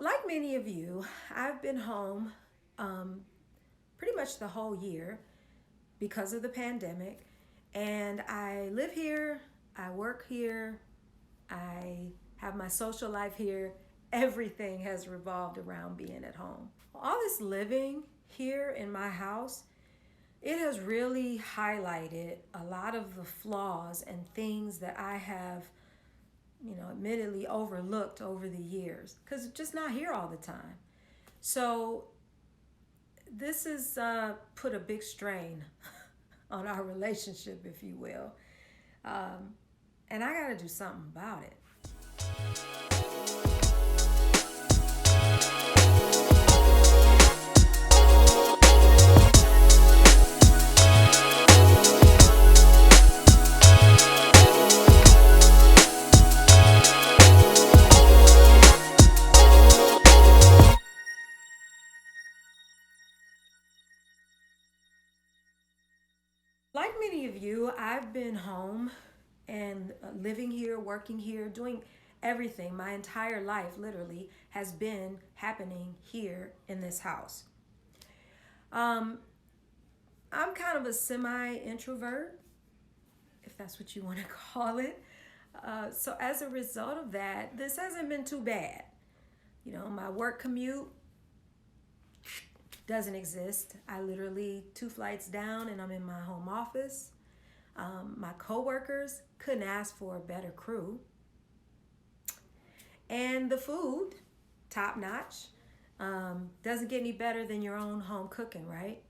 Like many of you, I've been home pretty much the whole year because of the pandemic. And I live here, I work here, I have my social life here. Everything has revolved around being at home. All this living here in my house, it has really highlighted a lot of the flaws and things that I have, admittedly overlooked over the years because it's just not here all the time. So this has put a big strain on our relationship, if you will. Um, and I got to do something about it. Like many of you, I've been home and living here, working here, doing everything. My entire life, literally, has been happening here in this house. Um, I'm kind of a semi introvert, if that's what you want to call it. So, as a result of that, this hasn't been too bad. My work commute doesn't exist. I literally 2 flights down and I'm in my home office. My coworkers couldn't ask for a better crew. And the food, top notch. Doesn't get any better than your own home cooking, right?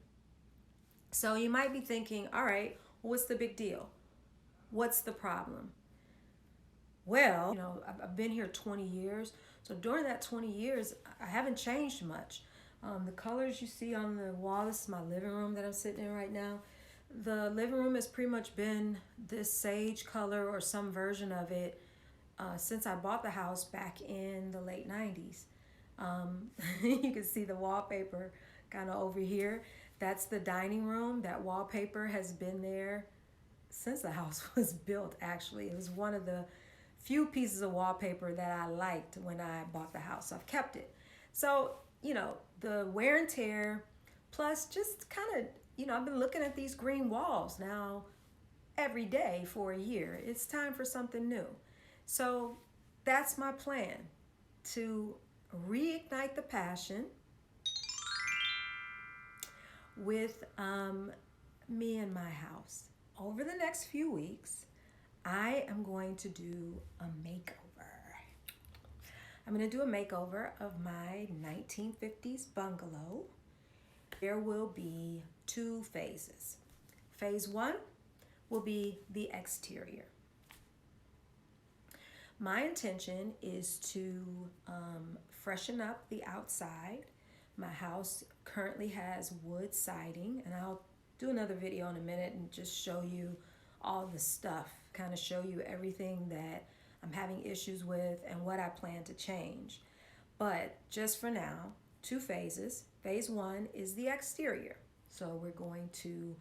So you might be thinking, all right, what's the big deal? What's the problem? Well, I've been here 20 years. So during that 20 years, I haven't changed much. The colors you see on the wall, this is my living room that I'm sitting in right now. The living room has pretty much been this sage color or some version of it since I bought the house back in the late 90s. You can see the wallpaper kind of over here. That's the dining room. That wallpaper has been there since the house was built, actually. It was one of the few pieces of wallpaper that I liked when I bought the house. So I've kept it. So, the wear and tear, plus just kind of, I've been looking at these green walls now every day for a year. It's time for something new. So that's my plan, to reignite the passion with me and my house. Over the next few weeks, I am going to do a makeover. I'm going to do a makeover of my 1950s bungalow. There will be 2 phases. Phase 1 will be the exterior. My intention is to freshen up the outside. My house currently has wood siding, and I'll do another video in a minute and just show you all the stuff, kind of show you everything that I'm having issues with and what I plan to change. But just for now, 2 phases. Phase 1 is the exterior. So we're going to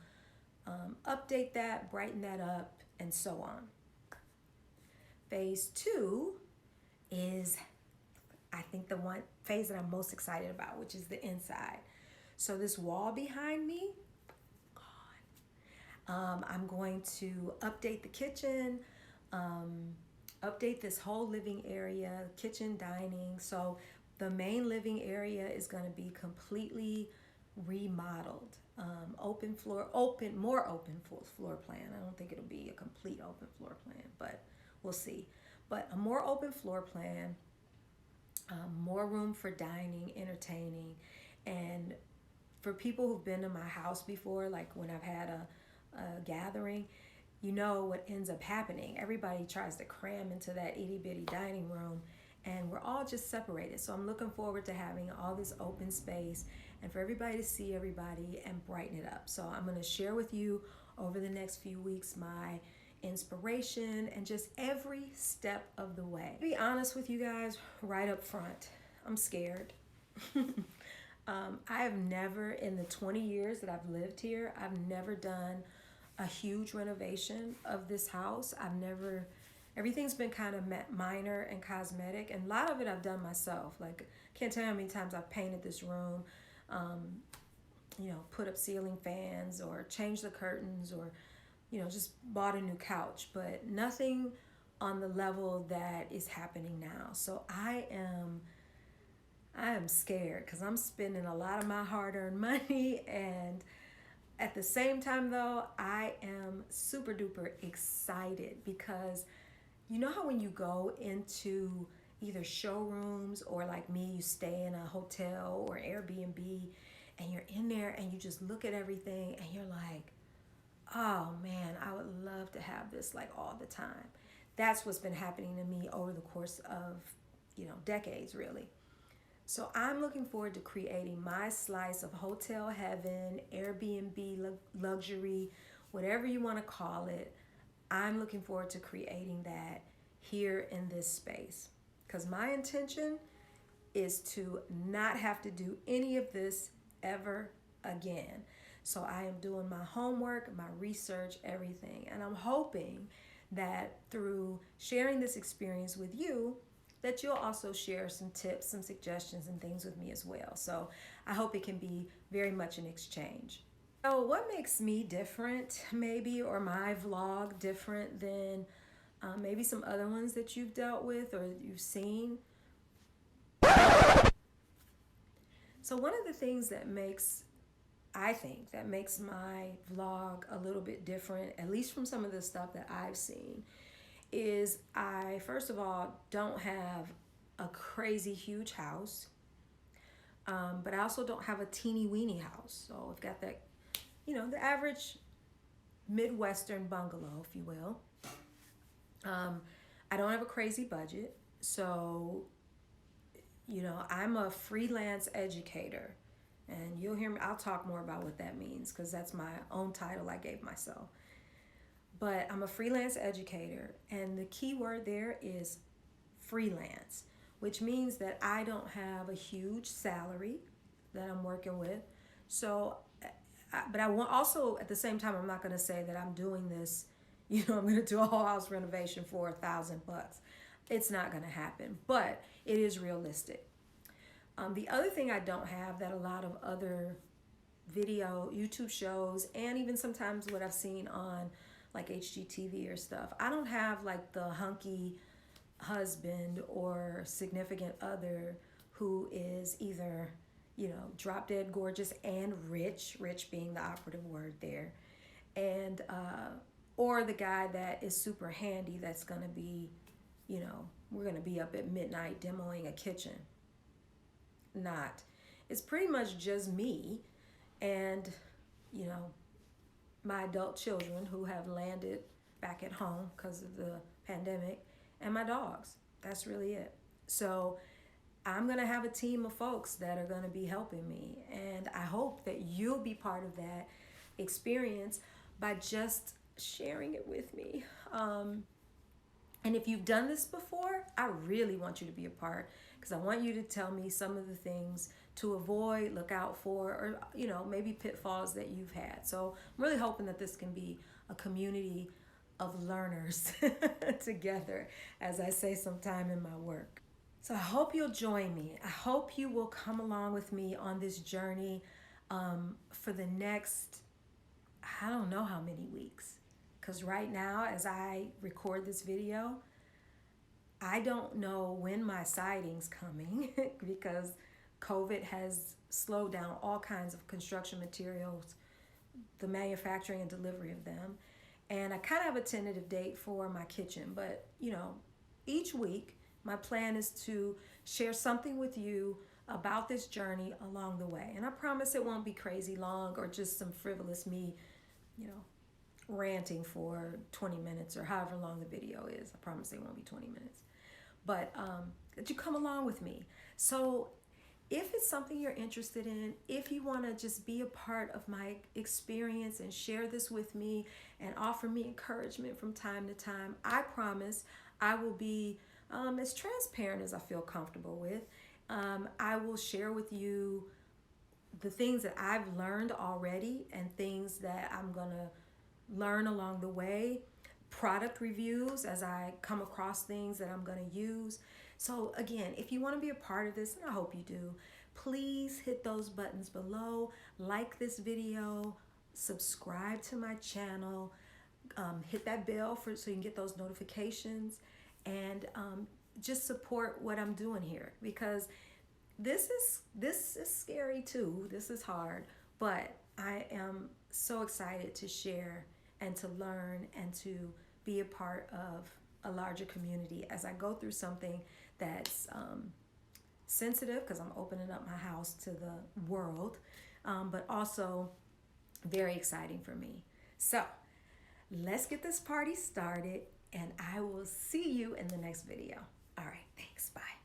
update that, brighten that up, and so on. Phase 2 is, I think, the one phase that I'm most excited about, which is the inside. So this wall behind me, I'm going to update the kitchen, update this whole living area, kitchen, dining. So the main living area is going to be completely remodeled. More open floor plan. I don't think it'll be a complete open floor plan, but we'll see. But a more open floor plan, more room for dining, entertaining, and for people who've been to my house before, like when I've had a gathering, what ends up happening. Everybody tries to cram into that itty bitty dining room, and we're all just separated. So I'm looking forward to having all this open space and for everybody to see everybody and brighten it up. So I'm going to share with you over the next few weeks my inspiration and just every step of the way. To be honest with you guys, right up front, I'm scared. I have never, in the 20 years that I've lived here, I've never done a huge renovation of this house. I've never Everything's been kind of minor and cosmetic, and a lot of it I've done myself. Like, can't tell you how many times I've painted this room, um, put up ceiling fans or changed the curtains or, just bought a new couch, but nothing on the level that is happening now. So I am scared because I'm spending a lot of my hard-earned money, and at the same time though, I am super duper excited because you know how when you go into either showrooms or like me, you stay in a hotel or Airbnb and you're in there and you just look at everything and you're like, oh man, I would love to have this like all the time. That's what's been happening to me over the course of, decades really. So I'm looking forward to creating my slice of hotel heaven, Airbnb luxury, whatever you want to call it. I'm looking forward to creating that here in this space because my intention is to not have to do any of this ever again. So I am doing my homework, my research, everything. And I'm hoping that through sharing this experience with you, that you'll also share some tips, some suggestions, and things with me as well. So I hope it can be very much an exchange. So, what makes me different, maybe, or my vlog different than maybe some other ones that you've dealt with or you've seen? So, one of the things that I think, that makes my vlog a little bit different, at least from some of the stuff that I've seen, is I, first of all, don't have a crazy huge house, but I also don't have a teeny weeny house. So I've got that, the average Midwestern bungalow, if you will. I don't have a crazy budget. So, I'm a freelance educator. And you'll hear me, I'll talk more about what that means because that's my own title I gave myself. But I'm a freelance educator, and the key word there is freelance, which means that I don't have a huge salary that I'm working with. So, but I want also at the same time, I'm not going to say that I'm doing this, I'm going to do a whole house renovation for $1,000. It's not going to happen, but it is realistic. The other thing I don't have that a lot of other YouTube shows, and even sometimes what I've seen on like HGTV or stuff, I don't have like the hunky husband or significant other who is either, drop dead gorgeous and rich being the operative word there, and or the guy that is super handy that's gonna be, we're gonna be up at midnight demoing a kitchen. Not. It's pretty much just me and, my adult children who have landed back at home because of the pandemic, and my dogs. That's really it. So I'm going to have a team of folks that are going to be helping me. And I hope that you'll be part of that experience by just sharing it with me. And if you've done this before, I really want you to be a part because I want you to tell me some of the things to avoid, look out for, or, maybe pitfalls that you've had. So I'm really hoping that this can be a community of learners together, as I say sometime in my work. So I hope you'll join me. I hope you will come along with me on this journey for the next, I don't know how many weeks. Because right now, as I record this video, I don't know when my siding's coming because COVID has slowed down all kinds of construction materials, the manufacturing and delivery of them. And I kind of have a tentative date for my kitchen, but each week my plan is to share something with you about this journey along the way. And I promise it won't be crazy long or just some frivolous me, ranting for 20 minutes or however long the video is. I promise it won't be 20 minutes. But that you come along with me. So if it's something you're interested in, if you want to just be a part of my experience and share this with me and offer me encouragement from time to time, I promise I will be as transparent as I feel comfortable with. I will share with you the things that I've learned already and things that I'm going to learn along the way. product reviews as I come across things that I'm going to use. So again, if you want to be a part of this, and I hope you do, please hit those buttons below, like this video, subscribe to my channel, hit that bell so you can get those notifications, and just support what I'm doing here, because this is scary too. This is hard, but I am so excited to share and to learn and to be a part of a larger community as I go through something that's sensitive, because I'm opening up my house to the world, but also very exciting for me. So let's get this party started, and I will see you in the next video. All right, thanks, bye.